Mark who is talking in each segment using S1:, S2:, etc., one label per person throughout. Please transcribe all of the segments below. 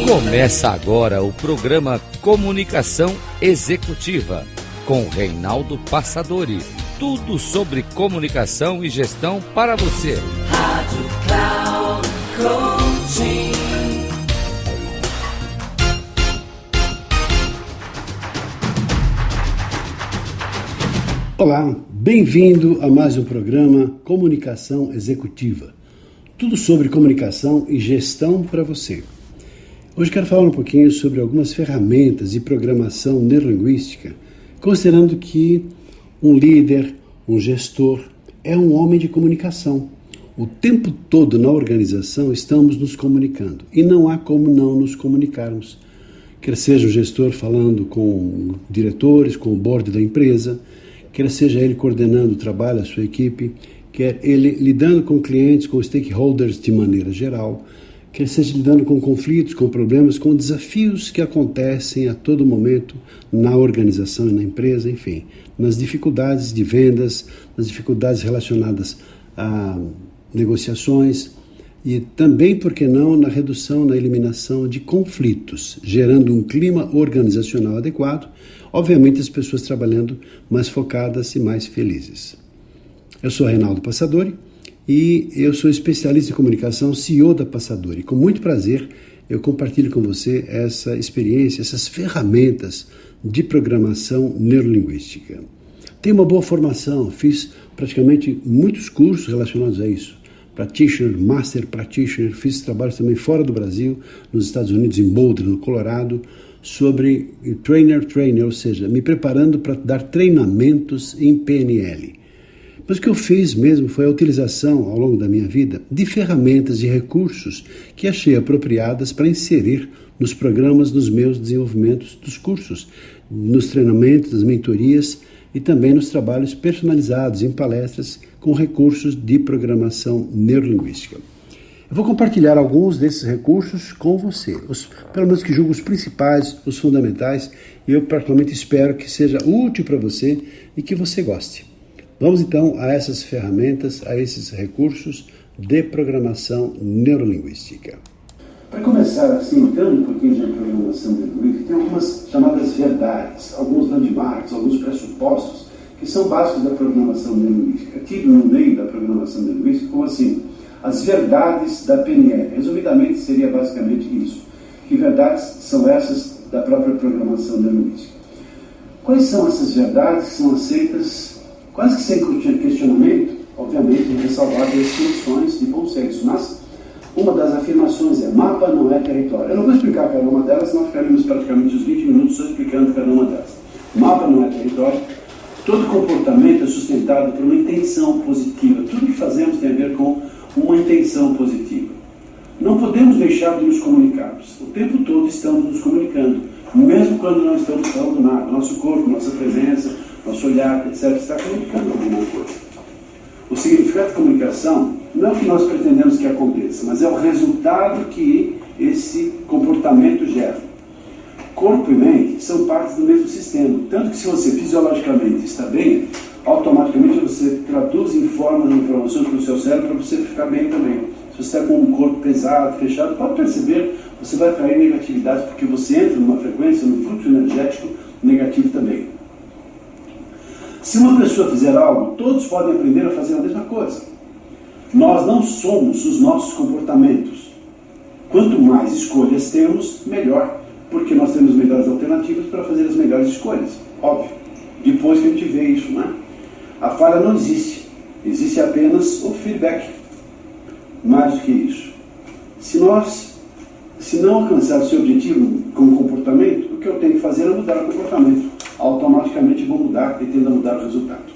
S1: Começa agora o programa Comunicação Executiva, com Reinaldo Passadori. Tudo sobre comunicação e gestão para você. Rádio Cloud Coaching.
S2: Olá, bem-vindo a mais um programa Comunicação Executiva. Tudo sobre comunicação e gestão para você. Hoje quero falar um pouquinho sobre algumas ferramentas de programação neurolinguística, considerando que um líder, um gestor, é um homem de comunicação. O tempo todo na organização estamos nos comunicando e não há como não nos comunicarmos. Quer seja o gestor falando com diretores, com o board da empresa, quer seja ele coordenando o trabalho, a sua equipe, quer ele lidando com clientes, com stakeholders de maneira geral, quer seja lidando com conflitos, com problemas, com desafios que acontecem a todo momento na organização e na empresa, enfim, nas dificuldades de vendas, nas dificuldades relacionadas a negociações e também, por que não, na redução, na eliminação de conflitos, gerando um clima organizacional adequado, obviamente as pessoas trabalhando mais focadas e mais felizes. Eu sou Reinaldo Passadori e eu sou especialista em comunicação, CEO da Passadori. Com muito prazer eu compartilho com você essa experiência, essas ferramentas de programação neurolinguística. Tenho uma boa formação, fiz praticamente muitos cursos relacionados a isso. Practitioner, Master Practitioner, fiz trabalhos também fora do Brasil, nos Estados Unidos, em Boulder, no Colorado, sobre trainer, ou seja, me preparando para dar treinamentos em PNL. Mas o que eu fiz mesmo foi a utilização, ao longo da minha vida, de ferramentas e recursos que achei apropriadas para inserir nos programas, nos meus desenvolvimentos dos cursos, nos treinamentos, nas mentorias e também nos trabalhos personalizados em palestras com recursos de programação neurolinguística. Eu vou compartilhar alguns desses recursos com você, pelo menos que julgo os principais, os fundamentais, e eu particularmente espero que seja útil para você e que você goste. Vamos então a essas ferramentas, a esses recursos de programação neurolinguística. Para começar, assim, entrando um pouquinho de programação neurolinguística, tem algumas chamadas verdades, alguns landmarks, alguns pressupostos que são básicos da programação neurolinguística. Aqui no meio da programação neurolinguística, como assim? As verdades da PNL. Resumidamente, seria basicamente isso. Que verdades são essas da própria programação neurolinguística? Quais são essas verdades que são aceitas quase que sem questionamento, obviamente, ressalvadas as soluções de bom senso, mas uma das afirmações é: mapa não é território. Eu não vou explicar cada uma delas, senão ficaríamos praticamente os 20 minutos só explicando cada uma delas. Mapa não é território. Todo comportamento é sustentado por uma intenção positiva. Tudo que fazemos tem a ver com uma intenção positiva. Não podemos deixar de nos comunicarmos. O tempo todo estamos nos comunicando, mesmo quando não estamos falando nada. Nosso corpo, nossa presença, nosso olhar, etc., está comunicando alguma coisa. O significado de comunicação não é o que nós pretendemos que aconteça, mas é o resultado que esse comportamento gera. Corpo e mente são partes do mesmo sistema, tanto que se você fisiologicamente está bem, automaticamente você traduz em forma de informação para o seu cérebro para você ficar bem também. Se você está com um corpo pesado, fechado, pode perceber, você vai atrair negatividade porque você entra numa frequência, num fluxo energético negativo também. Se uma pessoa fizer algo, todos podem aprender a fazer a mesma coisa. Nós não somos os nossos comportamentos. Quanto mais escolhas temos, melhor, porque nós temos melhores alternativas para fazer as melhores escolhas. Óbvio, depois que a gente vê isso, né? A falha não existe. Existe apenas o feedback. Mais do que isso. Se não alcançar o seu objetivo com o comportamento, o que eu tenho que fazer é mudar o comportamento. Automaticamente vou mudar e tendo a mudar o resultado.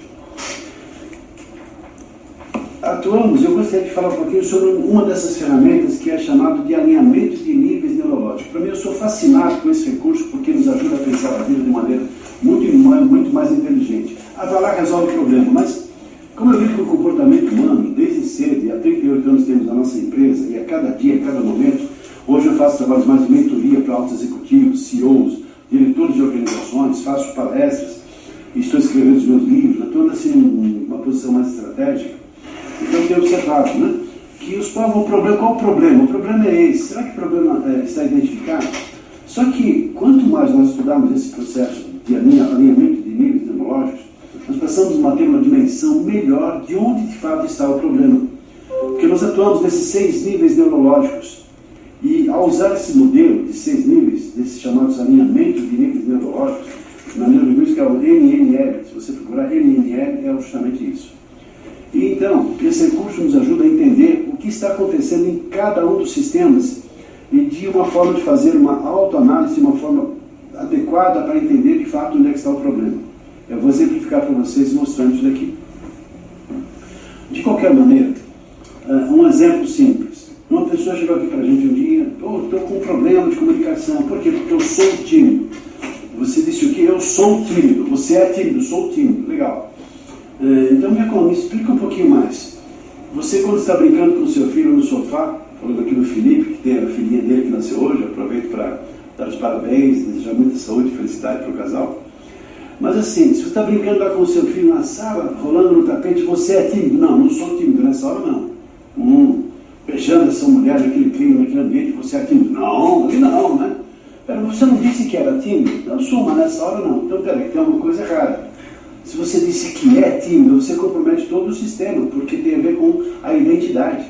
S2: Eu gostaria de falar um pouquinho sobre uma dessas ferramentas que é chamado de alinhamento de níveis neurológicos. Para mim, eu sou fascinado com esse recurso porque nos ajuda a pensar a vida de maneira muito mais inteligente. Vai lá, resolve o problema, mas como eu lido com o comportamento humano, desde cedo, e há 38 anos temos a nossa empresa, e a cada dia, a cada momento, hoje eu faço trabalhos mais de mentoria para altos executivos, CEOs, diretores de organizações, faço palestras, estou escrevendo os meus livros, estou assim, uma posição mais estratégica. Então eu tenho observado, né? que os povos, qual o problema? O problema é esse. Será que o problema está identificado? Só que, quanto mais nós estudarmos esse processo de alinhamento de níveis neurológicos, nós passamos a ter uma dimensão melhor de onde de fato está o problema. Porque nós atuamos nesses 6 níveis neurológicos. E ao usar esse modelo de 6 níveis, desses chamados alinhamentos de níveis neurológicos, na neurolinguística é o NNL, se você procurar NNL é justamente isso. E então, esse recurso nos ajuda a entender o que está acontecendo em cada um dos sistemas e de uma forma de fazer uma autoanálise, uma forma adequada para entender de fato onde é que está o problema. Eu vou exemplificar para vocês mostrando isso daqui. De qualquer maneira, um exemplo simples. Uma pessoa chegou aqui para a gente um dia, estou com um problema de comunicação. Por quê? Porque eu sou tímido. Você disse o quê? Eu sou tímido. Você é tímido, sou tímido. Legal. Então me explica um pouquinho mais. Você, quando está brincando com o seu filho no sofá, falando aqui do Felipe, que tem a filhinha dele que nasceu hoje, aproveito para dar os parabéns, desejar muita saúde e felicidade para o casal. Mas assim, se você está brincando lá com o seu filho na sala, rolando no tapete, você é tímido? Não, não sou tímido nessa hora não. Beijando essa mulher naquele clima, naquele ambiente, você é tímido? Não, ali não, né? Pera, você não disse que era tímido? Não sou, mas nessa hora não. Então, peraí, tem alguma coisa errada. Se você disse que é tímido, você compromete todo o sistema, porque tem a ver com a identidade.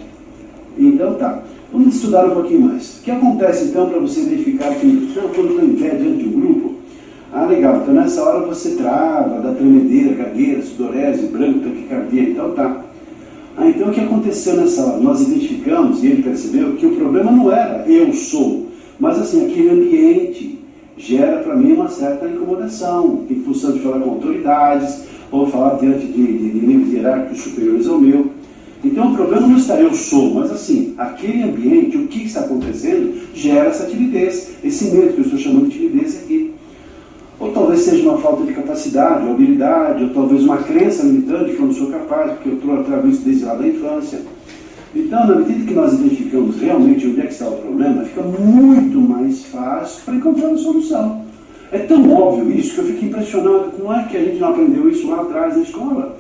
S2: Então tá, vamos estudar um pouquinho mais. O que acontece então para você identificar que quando estou em pé diante de um grupo? Ah, legal, então nessa hora você trava, dá tremedeira, gagueira, sudorese, branco, taquicardia, então tá. Então o que aconteceu nessa hora? Nós identificamos, e ele percebeu, que o problema não era eu sou, mas assim, aquele ambiente gera para mim uma certa incomodação, em função de falar com autoridades, ou falar diante de níveis hierárquicos superiores ao meu. Então o problema não está eu sou, mas assim, aquele ambiente, o que está acontecendo, gera essa timidez, esse medo que eu estou chamando de timidez aqui. Ou talvez seja uma falta de capacidade, ou habilidade, ou talvez uma crença limitante que eu não sou capaz, porque eu trago isso desde lá da infância. Então, na medida que nós identificamos realmente onde é que está o problema, fica muito mais fácil para encontrar uma solução. É tão óbvio isso que eu fico impressionado como é que a gente não aprendeu isso lá atrás na escola.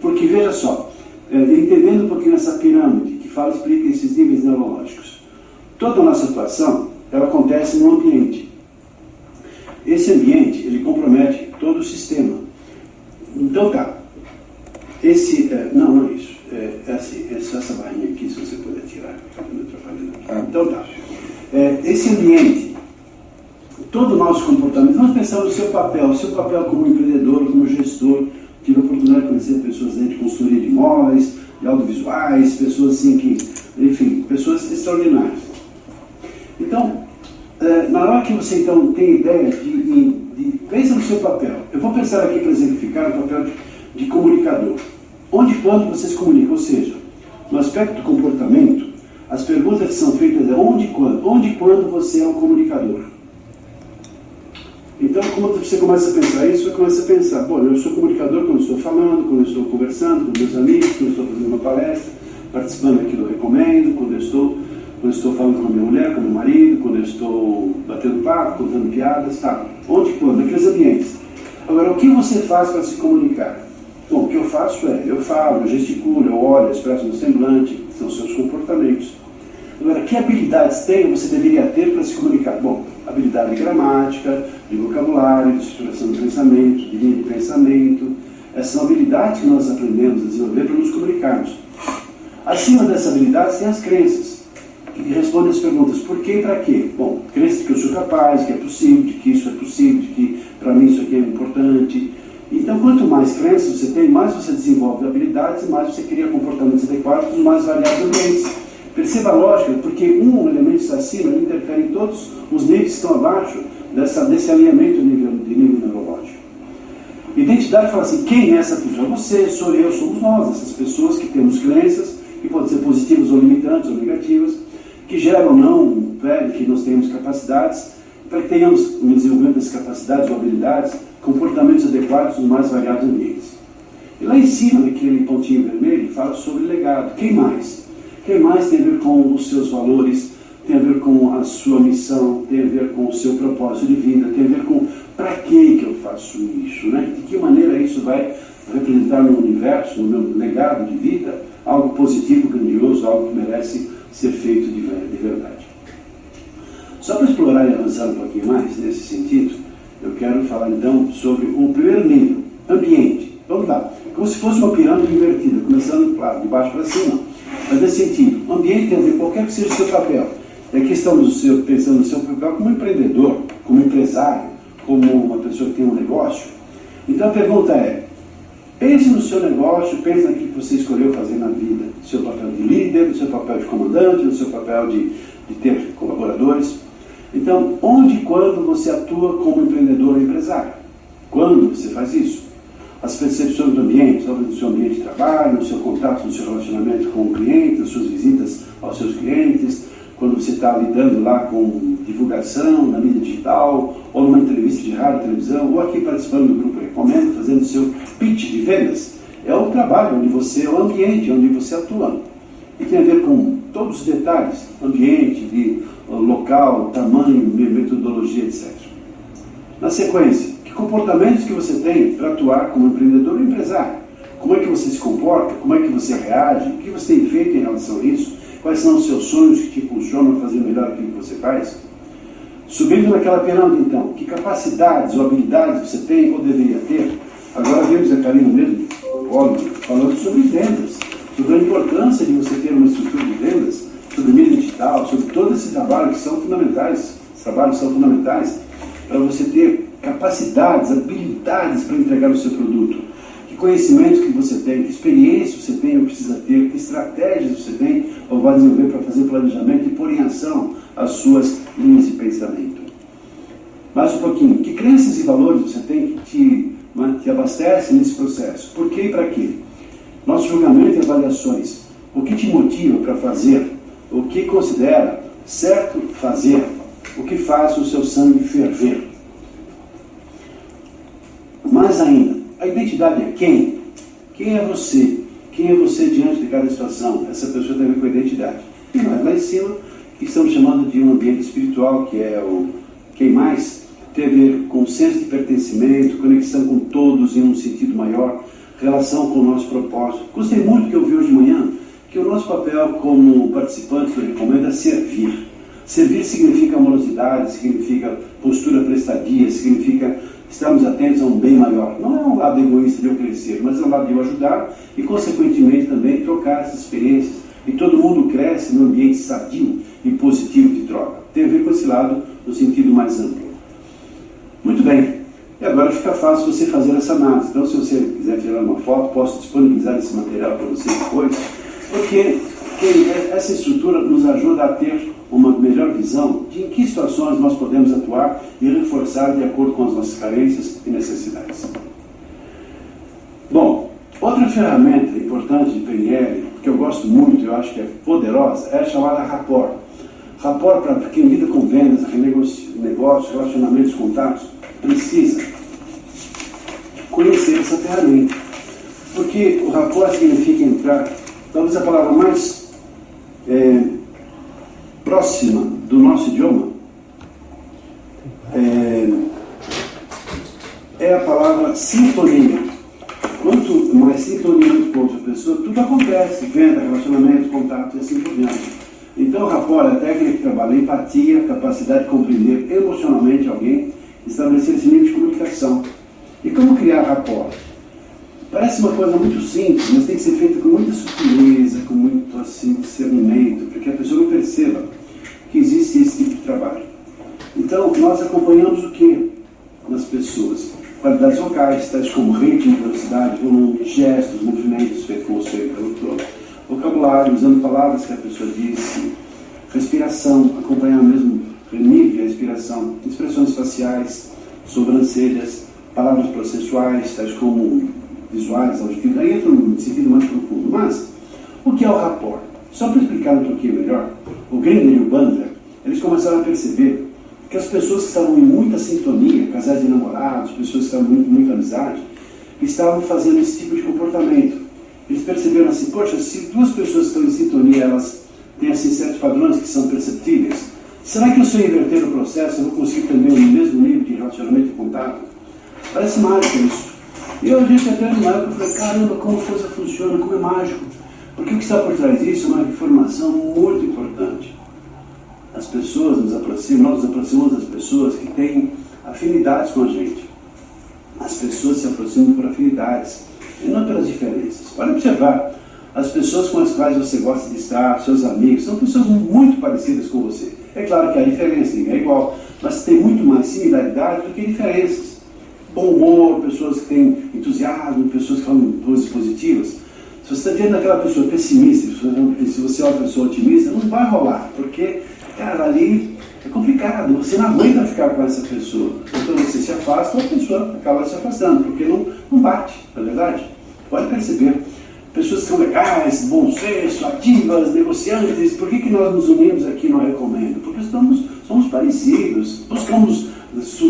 S2: Porque, veja só, entendendo um pouquinho essa pirâmide que explica esses níveis neurológicos, toda a nossa atuação, ela acontece no ambiente. Esse ambiente, ele compromete todo o sistema. Então tá, não é isso, é assim, é só essa barrinha aqui, se você puder tirar, então tá, esse ambiente, todo o nosso comportamento, vamos pensar no seu papel como empreendedor, como gestor. Tive a oportunidade de conhecer pessoas de consultoria de imóveis, de audiovisuais, pessoas assim que, enfim, pessoas extraordinárias. Então, na hora que você então tem ideia pensa no seu papel. Eu vou pensar aqui para exemplificar o papel de comunicador. Onde e quando você se comunica, ou seja, no aspecto do comportamento, as perguntas que são feitas é onde e quando. Onde e quando você é um comunicador. Então, quando você começa a pensar isso, você começa a pensar, bom, eu sou comunicador quando estou falando, quando estou conversando com meus amigos, quando estou fazendo uma palestra, participando aqui do Recomendo, quando estou falando com a minha mulher, com o meu marido, quando eu estou batendo papo, contando piadas, tá. Onde e quando? Naqueles ambientes. Agora, o que você faz para se comunicar? Bom, o que eu faço eu falo, eu gesticulo, eu olho, eu expresso meu semblante, são seus comportamentos. Agora, que habilidades você deveria ter para se comunicar? Bom, habilidade de gramática, de vocabulário, de estruturação do pensamento, de linha de pensamento. Essas são habilidades que nós aprendemos a desenvolver para nos comunicarmos. Acima dessas habilidades tem as crenças, que respondem as perguntas por quê e para quê. Bom, crença de que eu sou capaz, de que é possível, de que isso é possível, de que para mim isso aqui é importante. Então, quanto mais crenças você tem, mais você desenvolve habilidades e mais você cria comportamentos adequados nos mais variados ambientes. Perceba a lógica, porque um elemento está acima, ele interfere em todos os níveis que estão abaixo desse alinhamento de nível neurológico. Identidade fala assim, quem é essa pessoa? Você, sou eu, somos nós, essas pessoas que temos crenças, que podem ser positivas ou limitantes ou negativas, que geram ou não, que nós tenhamos capacidades, para que tenhamos, no desenvolvimento dessas capacidades ou habilidades, comportamentos adequados nos mais variados ambientes. E lá em cima, naquele pontinho vermelho, fala sobre legado. Quem mais? Quem mais tem a ver com os seus valores, tem a ver com a sua missão, tem a ver com o seu propósito de vida, tem a ver com para que eu faço isso, né? De que maneira isso vai representar no universo, no meu legado de vida, algo positivo, grandioso, algo que merece ser feito de verdade. Só para explorar e avançar um pouquinho mais nesse sentido, eu quero falar então sobre o primeiro nível, ambiente. Vamos lá, como se fosse uma pirâmide invertida, começando, claro, de baixo para cima. Mas nesse sentido, o ambiente tem a ver, qualquer que seja o seu papel. E aqui estamos pensando no seu papel como empreendedor, como empresário, como uma pessoa que tem um negócio. Então a pergunta é, pense no seu negócio, pense naquilo que você escolheu fazer na vida. No seu papel de líder, no seu papel de comandante, no seu papel de ter colaboradores. Então, onde e quando você atua como empreendedor ou empresário? Quando você faz isso? As percepções do ambiente, talvez no seu ambiente de trabalho, no seu contato, no seu relacionamento com o cliente, nas suas visitas aos seus clientes, quando você está lidando lá com divulgação na mídia digital, ou numa entrevista de rádio, televisão, ou aqui participando do Grupo Recomendo, fazendo o seu pitch de vendas. É o trabalho onde você, é o ambiente onde você atua. E tem a ver com todos os detalhes, ambiente, local, tamanho, metodologia, etc. Na sequência, que comportamentos que você tem para atuar como empreendedor ou empresário? Como é que você se comporta? Como é que você reage? O que você tem feito em relação a isso? Quais são os seus sonhos que te impulsionam a fazer melhor aquilo que você faz? Subindo naquela pirâmide, então, que capacidades ou habilidades você tem ou deveria ter? Agora vemos a Karina mesmo, óbvio, falando sobre vendas, sobre a importância de você ter uma estrutura de vendas, sobre mídia digital, sobre todo esse trabalho que são fundamentais. Esses trabalhos são fundamentais para você ter capacidades, habilidades para entregar o seu produto. Que conhecimentos que você tem, que experiência você tem ou precisa ter, que estratégias você tem ou vai desenvolver para fazer planejamento e pôr em ação as suas linhas de pensamento. Mais um pouquinho. Que crenças e valores você tem que te abastecem nesse processo? Por quê e para quê? Nosso julgamento e avaliações. O que te motiva para fazer? O que considera certo fazer? O que faz o seu sangue ferver? Mais ainda, a identidade é quem? Quem é você? Quem é você diante de cada situação? Essa pessoa tem a ver com a identidade. E nós lá em cima, que estamos chamando de um ambiente espiritual, que é o quem mais, tem a ver com senso de pertencimento, conexão com todos em um sentido maior, relação com o nosso propósito. Gostei muito que eu vi hoje de manhã que o nosso papel como participante do Recomendo é servir. Servir significa amorosidade, significa postura prestadia, significa estarmos atentos a um bem maior. Não é um lado egoísta de eu crescer, mas é um lado de eu ajudar e, consequentemente, também trocar essas experiências. E todo mundo cresce num ambiente sadio e positivo de troca. Tem a ver com esse lado no sentido mais amplo. Muito bem. E agora fica fácil você fazer essa análise. Então, se você quiser tirar uma foto, posso disponibilizar esse material para você depois, porque essa estrutura nos ajuda a ter uma melhor visão de em que situações nós podemos atuar e reforçar de acordo com as nossas carências e necessidades. Bom, outra ferramenta importante de PNL, que eu gosto muito, eu acho que é poderosa, é a chamada rapport. Rapport, para quem lida com vendas, negócios, relacionamentos, contatos, precisa conhecer essa ferramenta. Porque o rapport significa entrar, talvez a palavra mais próxima do nosso idioma é a palavra sintonia. Quanto mais sintonia com outra pessoa, tudo acontece, venda, relacionamento, contato e assim por diante. Então, rapport é a técnica que trabalha a empatia, a capacidade de compreender emocionalmente alguém, estabelecer esse nível de comunicação. E como criar rapport? Parece uma coisa muito simples, mas tem que ser feita com muita sutileza, com muito discernimento, para que a pessoa não perceba que existe esse tipo de trabalho. Então, nós acompanhamos o que nas pessoas? Qualidades vocais, tais como ritmo, velocidade, volume, gestos, movimentos feitos com o seu interlocutor, vocabulário, usando palavras que a pessoa disse, respiração, acompanhar o mesmo nível de respiração, expressões faciais, sobrancelhas, palavras processuais, tais como visuais, auditivos, aí entra num sentido mais profundo. Mas, o que é o rapport? Só para explicar um pouquinho melhor, o Grinder e o Bandler, eles começaram a perceber que as pessoas que estavam em muita sintonia, casais de namorados, pessoas que estavam em muita amizade, estavam fazendo esse tipo de comportamento. Eles perceberam assim, poxa, se duas pessoas estão em sintonia, elas têm assim, certos padrões que são perceptíveis, será que se eu inverter o processo, eu vou conseguir também o mesmo nível de relacionamento e contato? Parece mágico isso. E eu, gente, até numa época, eu falei, caramba, como a coisa funciona, como é mágico. Porque o que está por trás disso é uma informação muito importante. As pessoas nos aproximam, nós nos aproximamos das pessoas que têm afinidades com a gente. As pessoas se aproximam por afinidades, e não pelas diferenças. Pode observar, as pessoas com as quais você gosta de estar, seus amigos, são pessoas muito parecidas com você. É claro que há diferença, ninguém é igual, mas tem muito mais similaridade do que diferenças. Bom humor, pessoas que têm entusiasmo, pessoas que falam coisas positivas. Se você está vendo aquela pessoa pessimista, se você é uma pessoa otimista, não vai rolar, porque, cara, ali é complicado, você não aguenta ficar com essa pessoa. Então você se afasta, a pessoa acaba se afastando, porque não bate, na verdade. Pode perceber. Pessoas que são legais, bom senso, ativas, negociantes. Por que nós nos unimos aqui no Recomendo? Porque somos parecidos, buscamos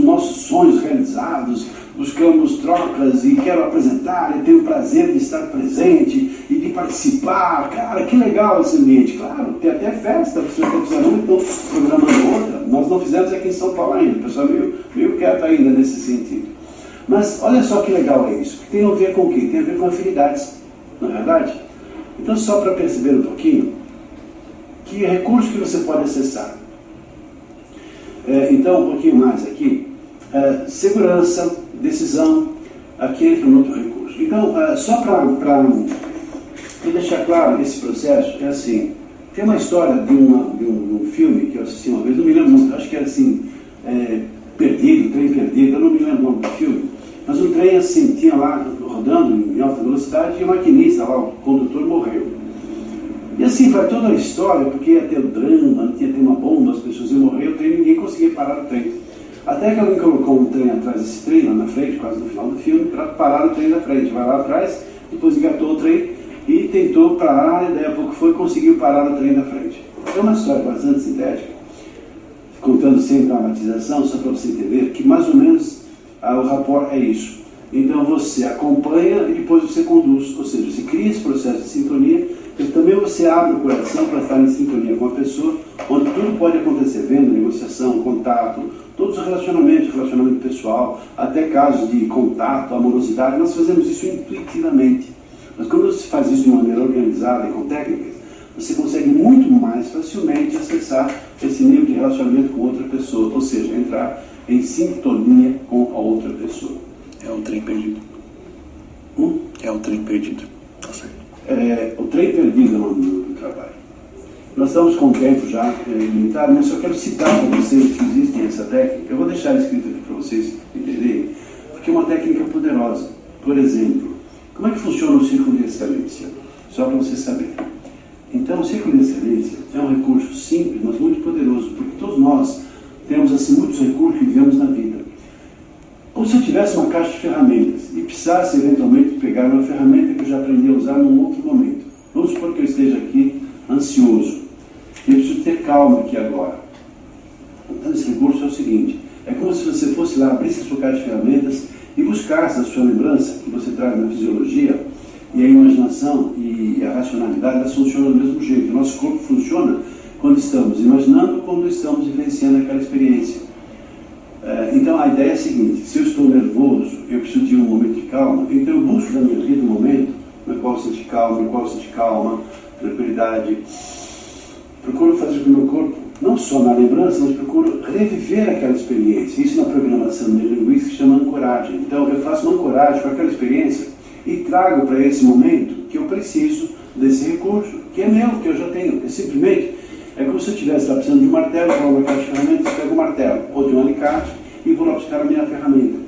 S2: nossos sonhos realizados, buscamos trocas e quero apresentar, e tenho o prazer de estar presente e de participar. Cara, que legal esse ambiente. Claro, tem até festa, as pessoas estão fazendo então programando outra. Nós não fizemos aqui em São Paulo ainda, o pessoal meio quieto ainda nesse sentido. Mas olha só que legal é isso, que tem a ver com o quê? Tem a ver com afinidades. Não é verdade? Então, só para perceber um pouquinho, que recurso que você pode acessar. Então, um pouquinho mais aqui. Segurança, decisão, aqui entra um outro recurso. Então, só para deixar claro esse processo, é assim, tem uma história de um filme que eu assisti uma vez, não me lembro muito, acho que era assim, Perdido, Trem Perdido, eu não me lembro o nome do filme, mas o trem assim, tinha lá, rodando em alta velocidade, e o maquinista lá, o condutor, morreu. E assim, vai toda a história, porque ia ter o drama, ia ter uma bomba, as pessoas iam morrer, o trem, ninguém conseguia parar o trem. Até que alguém colocou um trem atrás desse trem, lá na frente, quase no final do filme, para parar o trem da frente. Vai lá atrás, depois engatou o trem e tentou parar, e daí a pouco conseguiu parar o trem da frente. É uma história bastante sintética, contando sem dramatização, só para você entender que mais ou menos o rapport é isso. Então você acompanha e depois você conduz, ou seja, você cria esse processo de sintonia e também você abre o coração para estar em sintonia com a pessoa, onde tudo pode acontecer, venda, negociação, contato, todos os relacionamentos, relacionamento pessoal, até casos de contato, amorosidade, nós fazemos isso intuitivamente. Mas quando você faz isso de maneira organizada e com técnicas, você consegue muito mais facilmente acessar esse nível de relacionamento com outra pessoa, ou seja, entrar em sintonia com a outra pessoa.
S3: É o trem perdido. É o trem perdido. Tá certo.
S2: O trem perdido é o nome do trabalho. Nós estamos com o tempo já limitado, mas só quero citar para vocês que existe essa técnica. Eu vou deixar escrito aqui para vocês entenderem, porque é uma técnica poderosa. Por exemplo, como é que funciona o círculo de excelência? Só para você saber. Então, o círculo de excelência é um recurso simples, mas muito poderoso, porque todos nós temos assim muitos recursos que vivemos na vida. Como se eu tivesse uma caixa de ferramentas e precisasse eventualmente pegar uma ferramenta que eu já aprendi a usar num outro momento. Vamos supor que eu esteja aqui ansioso e eu preciso ter calma aqui agora. Então esse recurso é o seguinte, é como se você fosse lá, abrisse a sua caixa de ferramentas e buscasse a sua lembrança que você traz na fisiologia, e a imaginação e a racionalidade, elas funcionam do mesmo jeito. O nosso corpo funciona quando estamos imaginando, quando estamos vivenciando aquela experiência. Então a ideia é a seguinte, se eu estou nervoso, eu preciso de um momento de calma, então eu busco na minha vida um momento no qual eu sinto calma, tranquilidade. Procuro fazer com o meu corpo, não só na lembrança, mas procuro reviver aquela experiência. Isso na programação neurolinguística se chama ancoragem. Então eu faço uma ancoragem com aquela experiência e trago para esse momento que eu preciso desse recurso, que é meu, que eu já tenho. É como se eu estivesse lá precisando de um martelo, vou lá na caixa de ferramentas, pego o martelo, ou de um alicate, e vou lá buscar a minha ferramenta.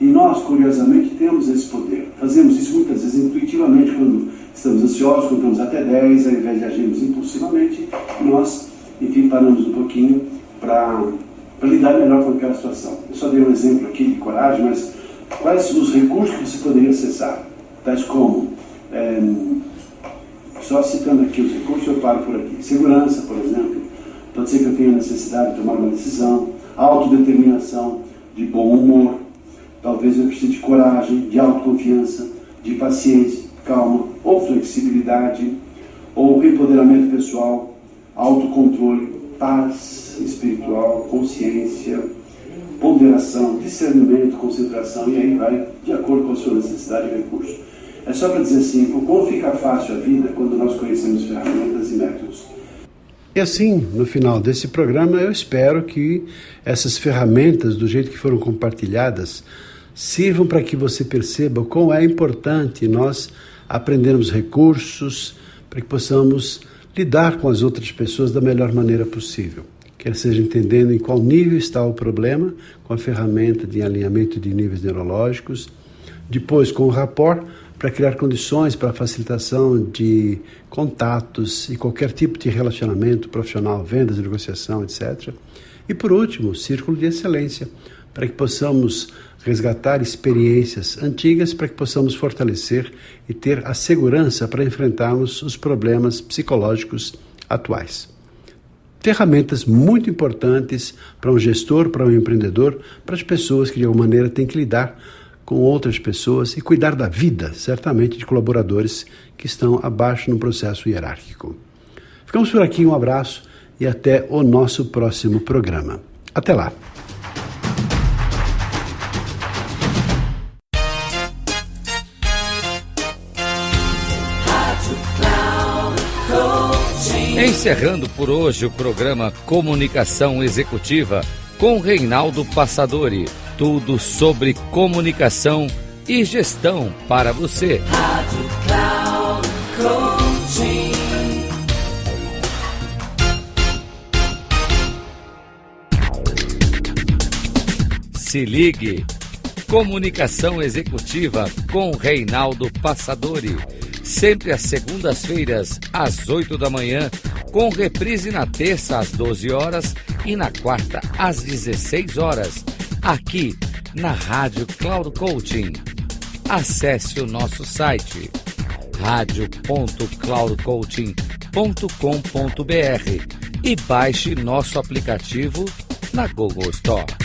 S2: E nós, curiosamente, temos esse poder. Fazemos isso muitas vezes intuitivamente, quando estamos ansiosos, contamos até 10, ao invés de agirmos impulsivamente, nós, enfim, paramos um pouquinho para lidar melhor com aquela situação. Eu só dei um exemplo aqui de coragem, mas quais os recursos que você poderia acessar? Tais como, só citando aqui os recursos, eu paro por aqui. Segurança, por exemplo. Pode ser que eu tenha necessidade de tomar uma decisão. Autodeterminação, de bom humor. Talvez eu precise de coragem, de autoconfiança, de paciência, calma, ou flexibilidade, ou empoderamento pessoal, autocontrole, paz espiritual, consciência, ponderação, discernimento, concentração, e aí vai de acordo com a sua necessidade e recurso. É só para dizer assim, o quão fica fácil a vida quando nós conhecemos ferramentas e métodos. E assim, no final desse programa, eu espero que essas ferramentas, do jeito que foram compartilhadas, sirvam para que você perceba o quão é importante nós aprendermos recursos para que possamos lidar com as outras pessoas da melhor maneira possível. Quer seja entendendo em qual nível está o problema, com a ferramenta de alinhamento de níveis neurológicos, depois com o rapport, para criar condições para a facilitação de contatos e qualquer tipo de relacionamento profissional, vendas, negociação, etc. E por último, o círculo de excelência, para que possamos resgatar experiências antigas, para que possamos fortalecer e ter a segurança para enfrentarmos os problemas psicológicos atuais. Ferramentas muito importantes para um gestor, para um empreendedor, para as pessoas que de alguma maneira têm que lidar com outras pessoas e cuidar da vida, certamente, de colaboradores que estão abaixo no processo hierárquico. Ficamos por aqui, um abraço e até o nosso próximo programa. Até lá!
S1: Encerrando por hoje o programa Comunicação Executiva com Reinaldo Passadori. Tudo sobre comunicação e gestão para você. Rádio Cloud Coaching. Se ligue. Comunicação Executiva com Reinaldo Passadori. Sempre às segundas-feiras, às 8 da manhã, com reprise na terça às 12 horas e na quarta às 16 horas, aqui na Rádio Cloud Coaching. Acesse o nosso site radio.cloudcoaching.com.br e baixe nosso aplicativo na Google Store.